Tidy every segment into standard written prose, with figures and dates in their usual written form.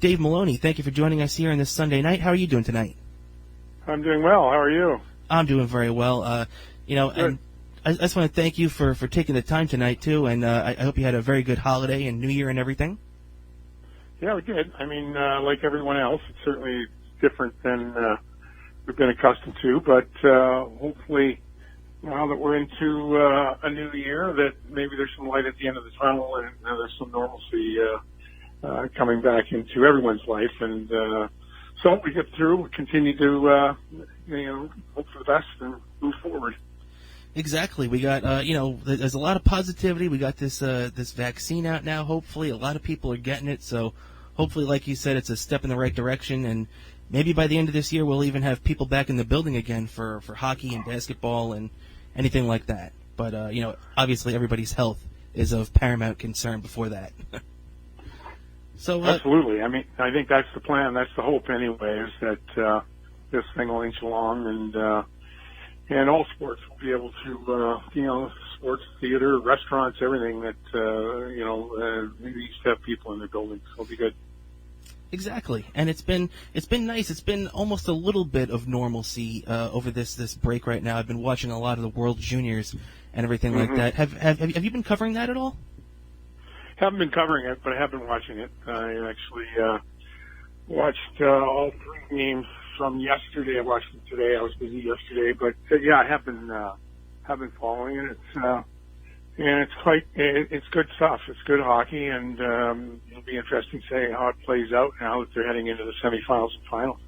Dave Maloney. Thank you for joining us here on this Sunday night. How are you doing tonight? I'm doing well. How are you? I'm doing very well. And I just want to thank you for taking the time tonight, too, and I hope you had a very good holiday and New Year and everything. Yeah, we did. I mean, like everyone else, it's certainly different than we've been accustomed to, but hopefully now that we're into a new year, that maybe there's some light at the end of the tunnel and there's some normalcy coming back into everyone's life. And so we get through, we continue to hope for the best and move forward. Exactly. We got, there's a lot of positivity. We got this vaccine out now, hopefully. A lot of people are getting it, so hopefully, like you said, it's a step in the right direction, and maybe by the end of this year we'll even have people back in the building again for hockey and basketball and anything like that. But, obviously everybody's health is of paramount concern before that. So absolutely. I mean, I think that's the plan. That's the hope anyway, is that this thing will inch along and all sports will be able to, sports, theater, restaurants, everything that, maybe used to have people in their buildings. So it'll be good. Exactly. And it's been nice. It's been almost a little bit of normalcy over this break right now. I've been watching a lot of the World Juniors and everything like that. Have you been covering that at all? Haven't been covering it, but I have been watching it. I actually watched all three games from yesterday. I watched them today. I was busy yesterday, but yeah, I have been following it. It's good stuff. It's good hockey, and it'll be interesting to see how it plays out now that they're heading into the semifinals and finals.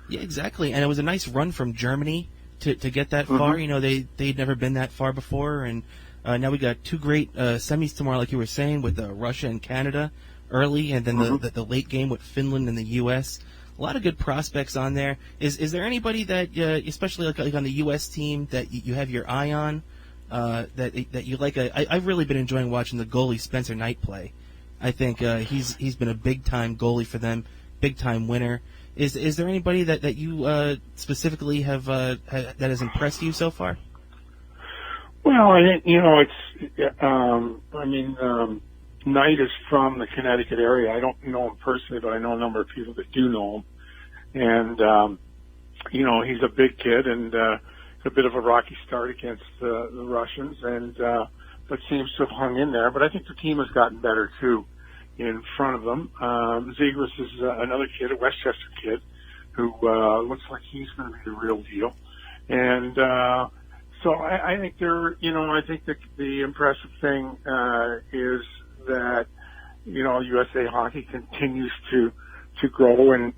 Yeah, exactly. And it was a nice run from Germany to get that far. They'd never been that far before, and now we got two great semis tomorrow, like you were saying, with Russia and Canada early, and then the late game with Finland and the U.S. A lot of good prospects on there. Is there anybody that, especially like on the U.S. team, that you have your eye on, that you like? I've really been enjoying watching the goalie Spencer Knight play. I think he's been a big time goalie for them, big time winner. Is there anybody that you specifically have that has impressed you so far? Well, I think Knight is from the Connecticut area. I don't know him personally, but I know a number of people that do know him. And, he's a big kid and a bit of a rocky start against the Russians, but seems to have hung in there. But I think the team has gotten better, too, in front of them. Zegras is another kid, a Westchester kid, who looks like he's going to be the real deal. And so I think I think the impressive thing is that, USA Hockey continues to grow in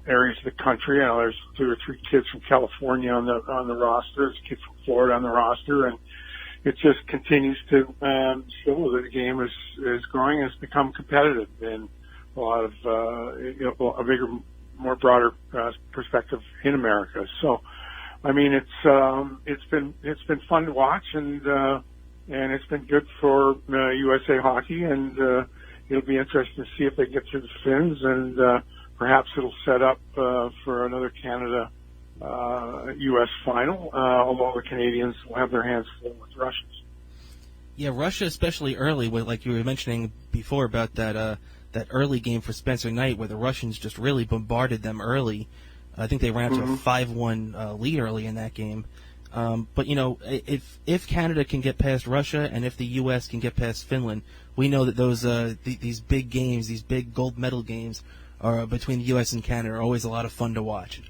areas of the country. There's 2 or 3 kids from California on the roster. There's a kid from Florida on the roster, and it just continues to show that the game is growing and has become competitive in a lot of a bigger, more broader perspective in America. So, I mean, it's been fun to watch, and it's been good for USA Hockey, and it'll be interesting to see if they get through the Finns, and perhaps it'll set up for another Canada-U.S. final, although the Canadians will have their hands full with Russians. Yeah, Russia, especially early, like you were mentioning before about that early game for Spencer Knight, where the Russians just really bombarded them early. I think they ran up to a 5-1 lead early in that game. But if Canada can get past Russia and if the U.S. can get past Finland, we know that those these big games, these big gold medal games, are between the U.S. and Canada are always a lot of fun to watch.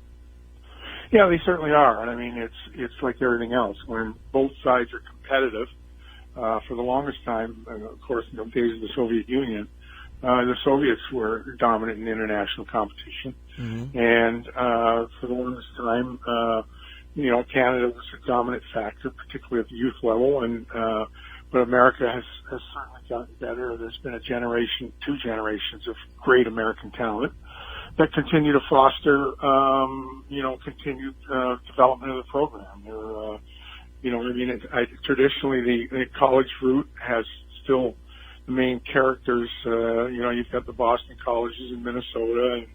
Yeah, they certainly are, and I mean it's like everything else. When both sides are competitive, for the longest time, and of course, in the days of the Soviet Union, the Soviets were dominant in international competition, and for the longest time, Canada was a dominant factor, particularly at the youth level, and but America has certainly gotten better. There's been 2 generations of great American talent that continue to foster, continued development of the program. Traditionally the college route has still the main characters. You've got the Boston colleges in Minnesota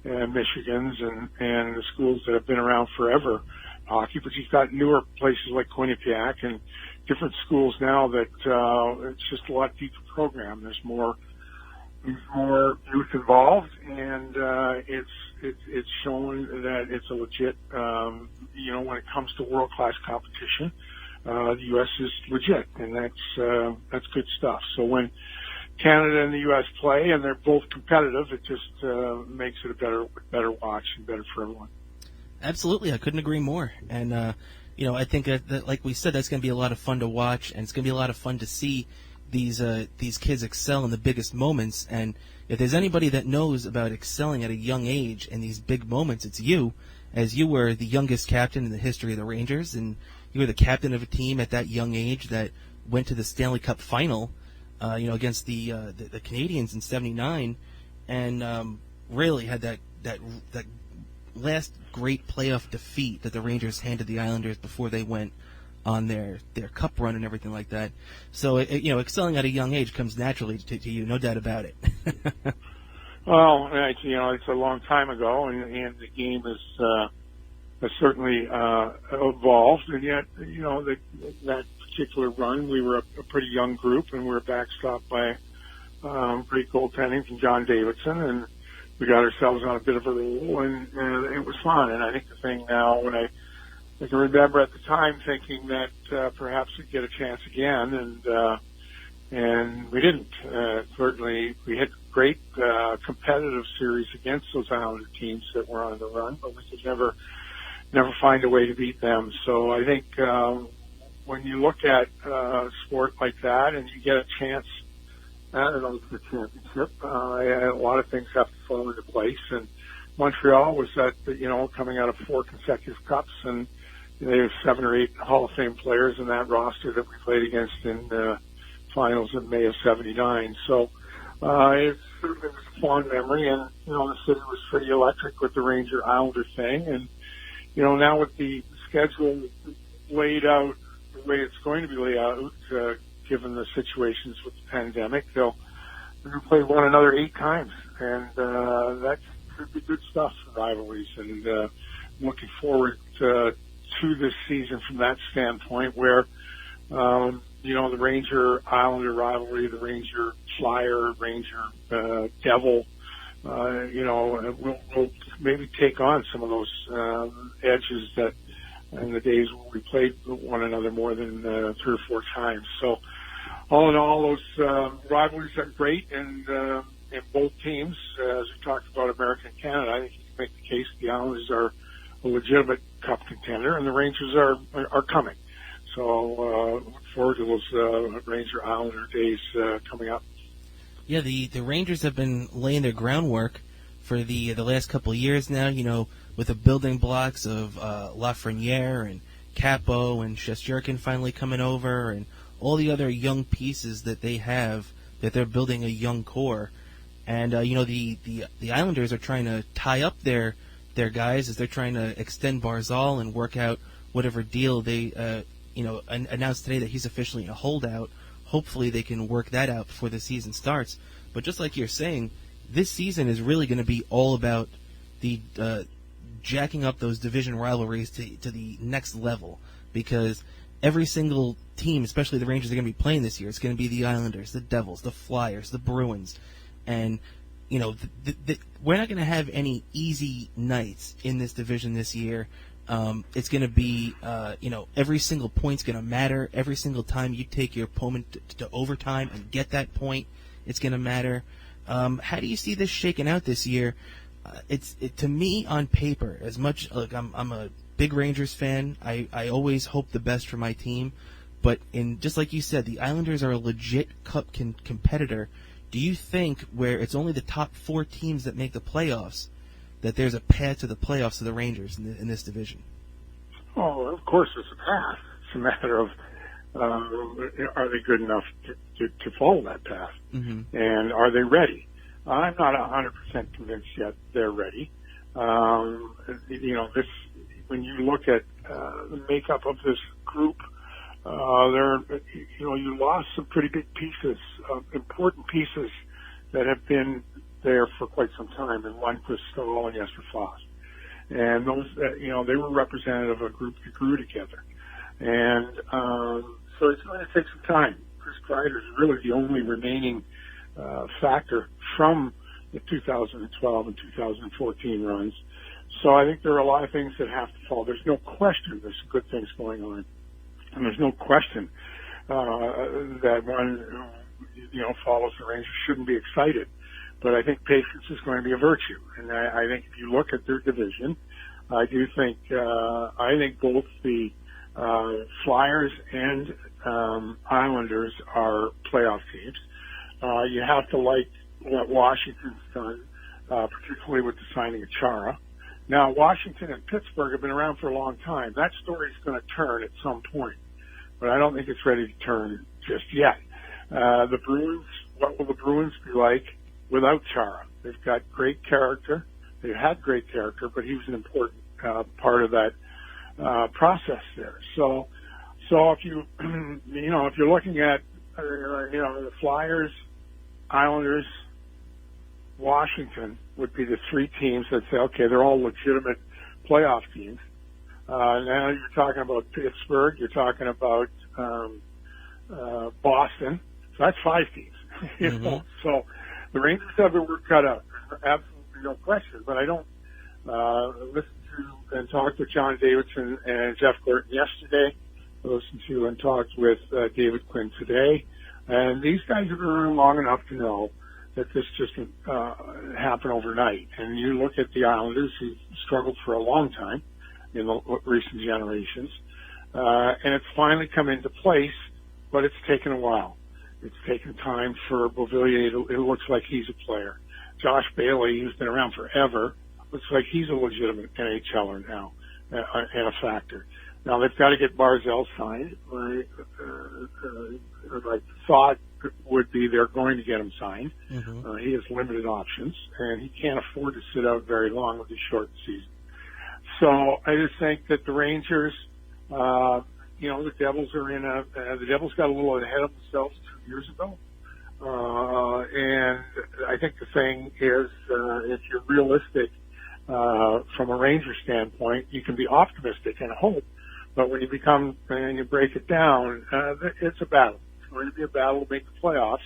and Michigans and the schools that have been around forever hockey, but you've got newer places like Quinnipiac and different schools now that it's just a lot deeper program. There's more youth involved, and shown that it's a legit, when it comes to world-class competition, the U.S. is legit, and that's good stuff. So when Canada and the U.S. play and they're both competitive, it just makes it a better watch and better for everyone. Absolutely, I couldn't agree more. And I think that, like we said, that's going to be a lot of fun to watch, and it's going to be a lot of fun to see these kids excel in the biggest moments. And if there's anybody that knows about excelling at a young age in these big moments, it's you, as you were the youngest captain in the history of the Rangers, and you were the captain of a team at that young age that went to the Stanley Cup final, against the Canadiens in '79, and really had that last great playoff defeat that the Rangers handed the Islanders before they went on their cup run and everything like that. So, excelling at a young age comes naturally to you, no doubt about it. Well, it's a long time ago, and the game has certainly evolved, and yet, that particular run, we were a pretty young group, and we were backstopped by great goaltending from John Davidson, and we got ourselves on a bit of a roll, and it was fun. And I think the thing now, when I can remember at the time thinking that perhaps we'd get a chance again, and we didn't. Certainly, we had great competitive series against those Islander teams that were on the run, but we could never find a way to beat them. So I think when you look at sport like that and you get a chance at an ultimate championship, a lot of things have to fall into place. And Montreal was coming out of 4 consecutive cups, and they have 7 or 8 Hall of Fame players in that roster that we played against in the finals in May of '79. So it certainly was a fond memory, and the city was pretty electric with the Ranger Islander thing. And now with the schedule laid out the way it's going to be laid out, given the situations with the pandemic, they're going to play one another 8 times, and that should be good stuff for rivalries. And looking forward to this season from that standpoint, where the Ranger Islander rivalry, the Ranger Flyer, Ranger Devil, we'll maybe take on some of those edges that in the days when we played one another more than 3 or 4 times. So all in all, those rivalries are great, and in both teams, as we talked about America and Canada, I think you can make the case the Islanders are a legitimate cup contender, and the Rangers are coming. So look forward to those Ranger Islander days coming up. Yeah, the Rangers have been laying their groundwork for the last couple of years now, with the building blocks of Lafreniere and Capo and Shesterkin finally coming over, and all the other young pieces that they have, that they're building a young core. And, the Islanders are trying to tie up their guys as they're trying to extend Barzal and work out whatever deal they, announced today that he's officially a holdout. Hopefully they can work that out before the season starts. But just like you're saying, this season is really going to be all about the jacking up those division rivalries to the next level, because every single team, especially the Rangers, are going to be playing this year. It's going to be the Islanders, the Devils, the Flyers, the Bruins, and we're not going to have any easy nights in this division this year. It's going to be, every single point's going to matter. Every single time you take your opponent to overtime and get that point, it's going to matter. How do you see this shaking out this year? To me, on paper, as much like I'm a big Rangers fan, I always hope the best for my team. But just like you said, the Islanders are a legit cup competitor. Do you think where it's only the top 4 teams that make the playoffs, that there's a path to the playoffs of the Rangers in this division? Oh, of course there's a path. It's a matter of are they good enough to follow that path? Mm-hmm. And are they ready? I'm not 100% convinced yet they're ready. This, when you look at the makeup of this group, you lost some pretty big pieces, important pieces that have been there for quite some time, and Lundqvist, Stahl, and Jesper Fast. And those, they were representative of a group that grew together. And so it's going to take some time. Chris Kreider is really the only remaining factor from the 2012 and 2014 runs. So I think there are a lot of things that have to fall. There's no question there's good things going on. And there's no question that one who, follows the Rangers shouldn't be excited. But I think patience is going to be a virtue. And I think if you look at their division, I think both the Flyers and Islanders are playoff teams. You have to like what Washington's done, particularly with the signing of Chara. Now, Washington and Pittsburgh have been around for a long time. That story's going to turn at some point, but I don't think it's ready to turn just yet. The Bruins, what will the Bruins be like without Chara? They've got great character. They've had great character, but he was an important part of that process there. So if you, if you're looking at, the Flyers, Islanders, Washington would be the three teams that say, okay, they're all legitimate playoff teams. Now you're talking about Pittsburgh, you're talking about Boston. So that's five teams. So the Rangers have their work cut out. There's absolutely no question. But I don't listen to and talk to John Davidson and Jeff Gorton yesterday. I listened to and talked with David Quinn today. And these guys have been around long enough to know that this just happen overnight. And you look at the Islanders, who struggled for a long time in the recent generations, and it's finally come into place, but it's taken a while. It's taken time for Beauvillier. It looks like he's a player. Josh Bailey, who's been around forever, looks like he's a legitimate NHLer now and a factor. Now, they've got to get Barzal signed. My thought would be they're going to get him signed. He has limited options, and he can't afford to sit out very long with his short season. So I just think that the Rangers, the Devils are the Devils got a little ahead of themselves 2 years ago. And I think the thing is, if you're realistic from a Ranger standpoint, you can be optimistic and hope. But when you break it down, it's a battle. It's going to be a battle to make the playoffs.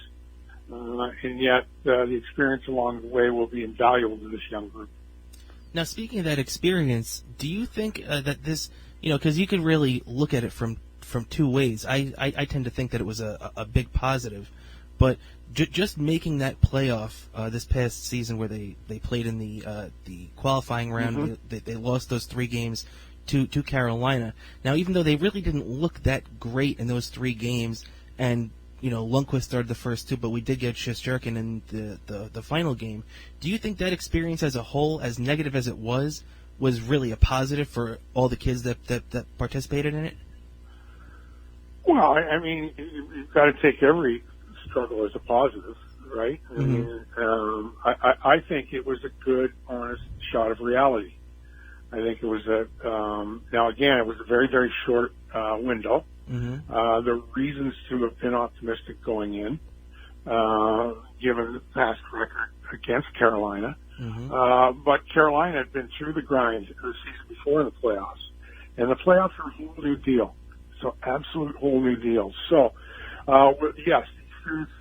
And yet the experience along the way will be invaluable to this young group. Now, speaking of that experience, do you think that this, because you could really look at it from two ways. I tend to think that it was a big positive, but just making that playoff this past season where they played in the qualifying round, they lost those 3 games to Carolina. Now, even though they really didn't look that great in those 3 games, and Lundqvist started the first 2, but we did get Shesterkin in the final game. Do you think that experience as a whole, as negative as it was really a positive for all the kids that participated in it? Well, I mean, you've got to take every struggle as a positive, right? I mean, I think it was a good, honest shot of reality. I think it was now again, it was a very, very short window. There are reasons to have been optimistic going in, given the past record against Carolina. But Carolina had been through the grind the season before in the playoffs. And the playoffs are a whole new deal. So absolute whole new deal. So, yes, the experience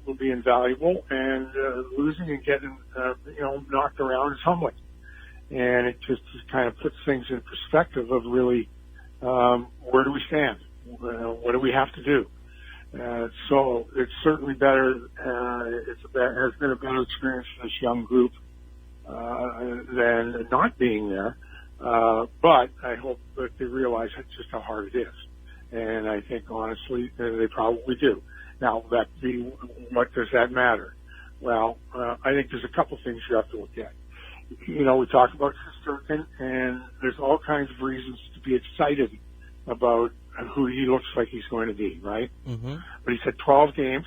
will be invaluable, and losing and getting, knocked around is humbling. And it just kind of puts things in perspective of really, where do we stand? What do we have to do? So it's certainly better. Has been a better experience for this young group than not being there. But I hope that they realize just how hard it is. And I think, honestly, they probably do. Now, what does that matter? Well, I think there's a couple things you have to look at. We talked about Shesterkin, and there's all kinds of reasons to be excited about who he looks like he's going to be, right? But he said 12 games,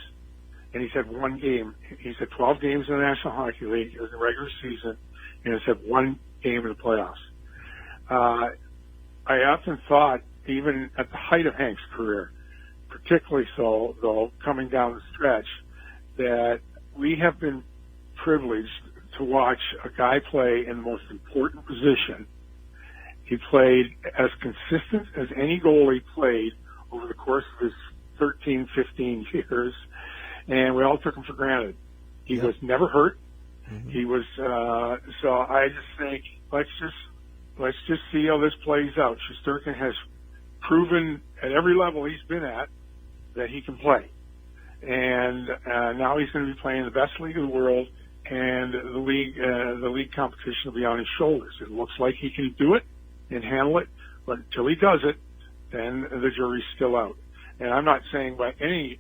and he said 1 game. He said 12 games in the National Hockey League in the regular season, and he said 1 game in the playoffs. I often thought, even at the height of Hank's career, particularly so, though, coming down the stretch, that we have been privileged to watch a guy play in the most important position. He played as consistent as any goalie played over the course of his 13, 15 years, and we all took him for granted. He was never hurt. He was, so I just think, let's just see how this plays out. Shesterkin has proven at every level he's been at that he can play. And now he's going to be playing the best league in the world, and the league competition will be on his shoulders. It looks like he can do it and handle it, but until he does it, then the jury's still out. And I'm not saying by any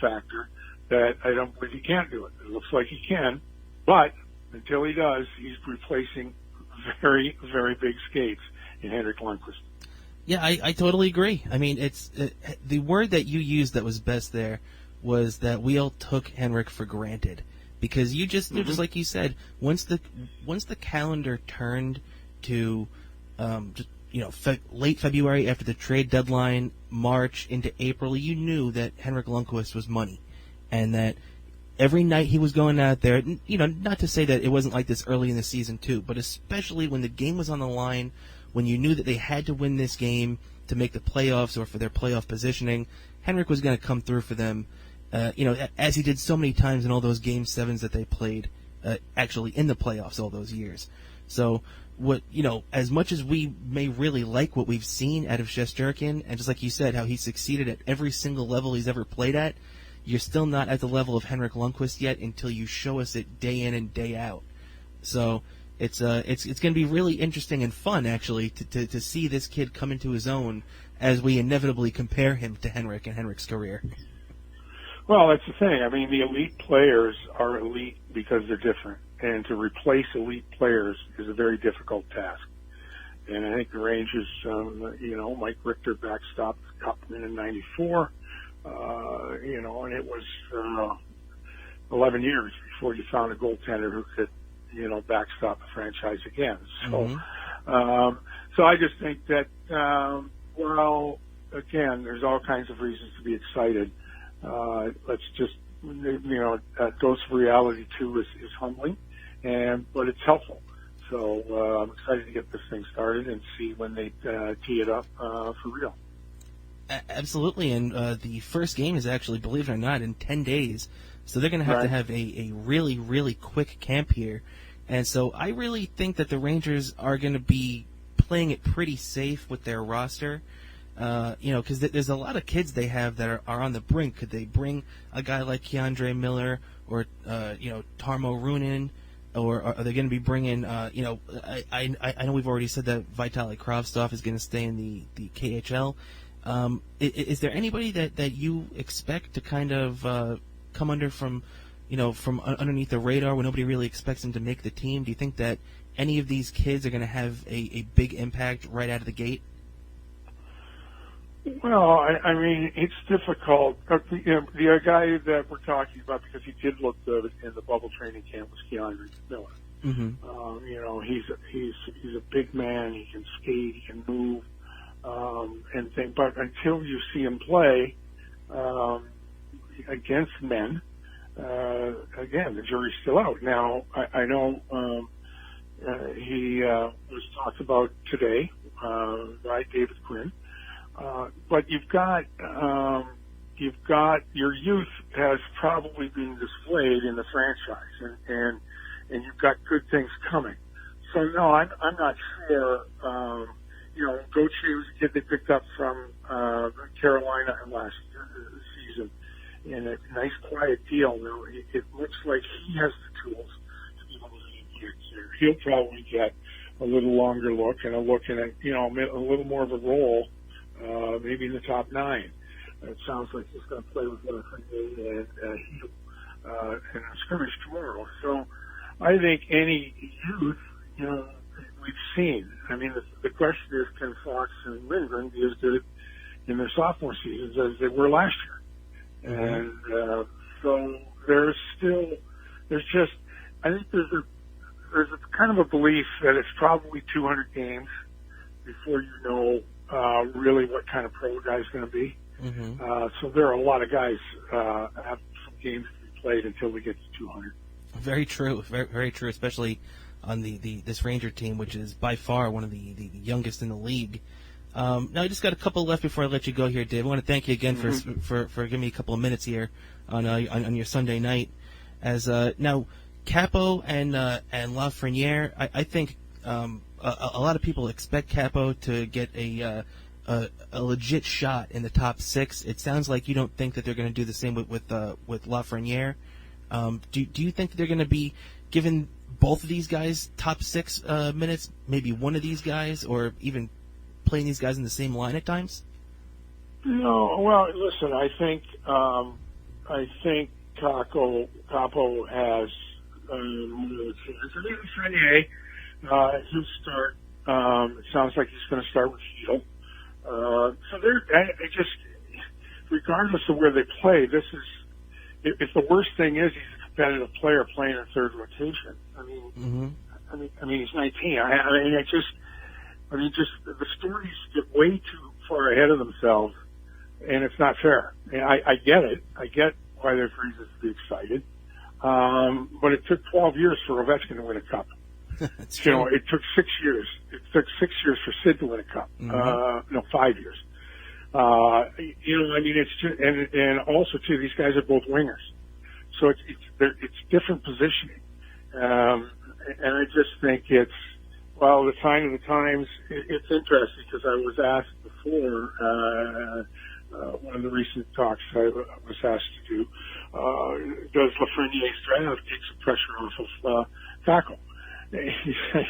factor that I don't believe he can't do it. It looks like he can, but until he does, he's replacing very, very big skates in Henrik Lundqvist. Yeah, I totally agree. I mean, it's the word that you used that was best there was that we all took Henrik for granted, because you just just like you said, once the calendar turned to late February after the trade deadline, March into April, you knew that Henrik Lundqvist was money, and that every night he was going out there. Not to say that it wasn't like this early in the season too, but especially when the game was on the line, when you knew that they had to win this game to make the playoffs or for their playoff positioning, Henrik was going to come through for them. As he did so many times in all those Game 7s that they played, actually in the playoffs all those years. So, as much as we may really like what we've seen out of Shesterkin, and just like you said, how he succeeded at every single level he's ever played at, you're still not at the level of Henrik Lundqvist yet until you show us it day in and day out. So, it's going to be really interesting and fun, actually, to see this kid come into his own as we inevitably compare him to Henrik and Henrik's career. Well, that's the thing. I mean, the elite players are elite because they're different, and to replace elite players is a very difficult task. And I think the Rangers, Mike Richter backstopped Cupman in '94, and it was 11 years before you found a goaltender who could, backstop the franchise again. So, so I just think that, again, there's all kinds of reasons to be excited. Let's just, a dose of reality too is humbling, but it's helpful. So I'm excited to get this thing started and see when they tee it up for real. Absolutely, and the first game is actually, believe it or not, in 10 days. So they're going to have a really, really quick camp here. And so I really think that the Rangers are going to be playing it pretty safe with their roster. Because there's a lot of kids they have that are on the brink. Could they bring a guy like Keandre Miller or Tarmo Ruunin, or are they going to be bringing? I know we've already said that Vitaly Kravtsov is going to stay in the KHL. Is there anybody that you expect to kind of come under from underneath the radar when nobody really expects them to make the team? Do you think that any of these kids are going to have a big impact right out of the gate? Well, I mean, it's difficult. The guy that we're talking about, because he did look good in the bubble training camp, was Keandre Miller. Mm-hmm. He's a big man. He can skate. He can move, and things. But until you see him play against men, again, the jury's still out. Now, I know he was talked about today by David Quinn. But you've got your youth has probably been displayed in the franchise, and you've got good things coming. So no, I'm not sure. Gauthier was a kid they picked up from Carolina last season in a nice quiet deal. Now it looks like he has the tools to be able to lead kids here. He'll probably get a little longer look and a little more of a role. Maybe in the top 9. It sounds like he's going to play with Lafreniere and Heal in a scrimmage tomorrow. So I think any youth, we've seen. I mean, the question is, can Fox and Lindgren be as good in their sophomore seasons as they were last year? And so I think there's a kind of a belief that it's probably 200 games before you know really what kind of pro guy's going to be. Mm-hmm. So there are a lot of guys have some games to be played until we get to 200. Very true, very, very true, especially on this Ranger team, which is by far one of the youngest in the league. Now, I just got a couple left before I let you go here, Dave. I want to thank you again for giving me a couple of minutes here on your Sunday night. As now, Capo and Lafreniere, I think a lot of people expect Capo to get a legit shot in the top 6. It sounds like you don't think that they're going to do the same with Lafreniere. Do you think that they're going to be giving both of these guys top 6 minutes, maybe one of these guys, or even playing these guys in the same line at times? No, well, listen, I think Capo has more of a chance. I think Lafreniere, he'll start. It sounds like he's going to start with Field. So I just, regardless of where they play, this is, if the worst thing is he's a competitive player playing in third rotation. I mean, he's 19. The stories get way too far ahead of themselves, and it's not fair. And I get it. I get why there's reasons to be excited. But it took 12 years for Ovechkin to win a cup. That's true. It took 6 years. It took 6 years for Sid to win a cup. 5 years. It's just, and also too, these guys are both wingers, so it's different positioning. And I just think it's, well, the sign of the times. It's interesting because I was asked before, one of the recent talks I was asked to do, does Lafreniere's draft take some pressure off of Tackle? He said,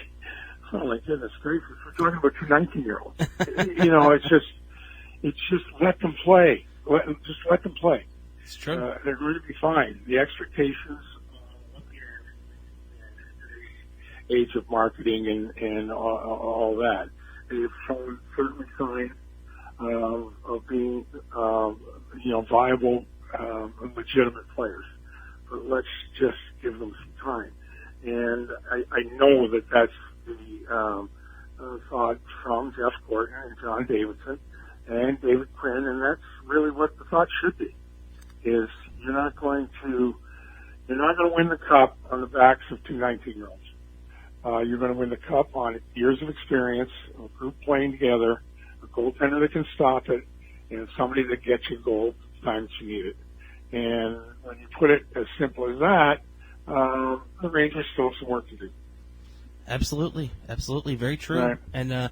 oh my goodness gracious, we're talking about 2 19-year-olds. It's just let them play. Just let them play. It's true. They're going to be fine. The expectations of the age of marketing and all that, they've shown certainly signs of being, viable, legitimate players. But let's just give them some time. And I know that that's the thought from Jeff Gordon and John Davidson and David Quinn, and that's really what the thought should be, is you're not going to win the cup on the backs of 2 19-year-olds. You're going to win the cup on years of experience, a group playing together, a goaltender that can stop it, and somebody that gets you goal times you need it. And when you put it as simple as that, the Rangers still have some work to do. Absolutely, very true. Right. And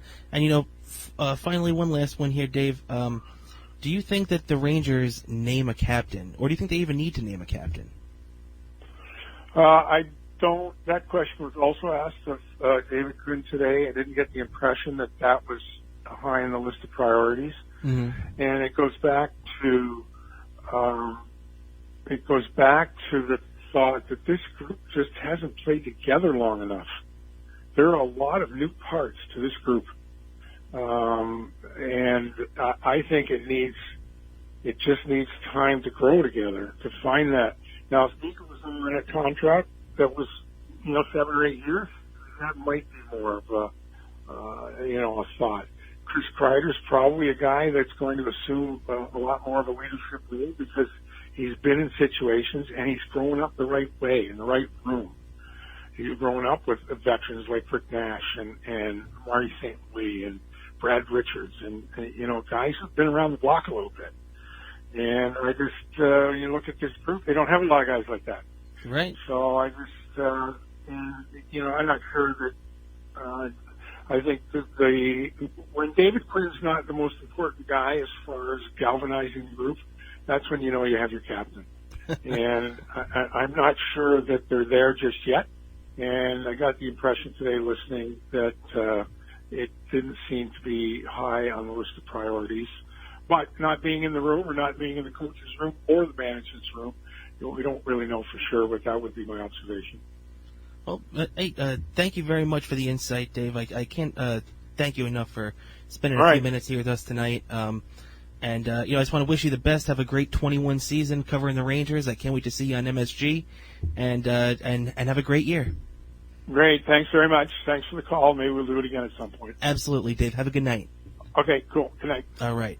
finally, one last one here, Dave. Do you think that the Rangers name a captain, or do you think they even need to name a captain? I don't. That question was also asked of David Quinn today. I didn't get the impression that was high on the list of priorities. Mm-hmm. And it goes back to the thought that this group just hasn't played together long enough. There are a lot of new parts to this group, and I think it just needs time to grow together, to find that. Now, if Mika was on a contract that was, 7 or 8 years, that might be more of a thought. Chris Kreider's probably a guy that's going to assume a lot more of a leadership role because he's been in situations and he's grown up the right way, in the right room. He's grown up with veterans like Rick Nash and Marty St. Louis and Brad Richards and guys who've been around the block a little bit. And I just, you look at this group, they don't have a lot of guys like that. Right. So I just, I'm not sure that, I think that when David Quinn's not the most important guy as far as galvanizing the group, that's when you know you have your captain. And I'm not sure that they're there just yet. And I got the impression today listening that it didn't seem to be high on the list of priorities. But not being in the room or not being in the coach's room or the management's room, we don't really know for sure, but that would be my observation. Well, thank you very much for the insight, Dave. I can't thank you enough for spending a few minutes here with us tonight. I just want to wish you the best. Have a great 21 season covering the Rangers. I can't wait to see you on MSG, and have a great year. Great. Thanks very much. Thanks for the call. Maybe we'll do it again at some point. Absolutely, Dave. Have a good night. Okay, cool. Good night. All right.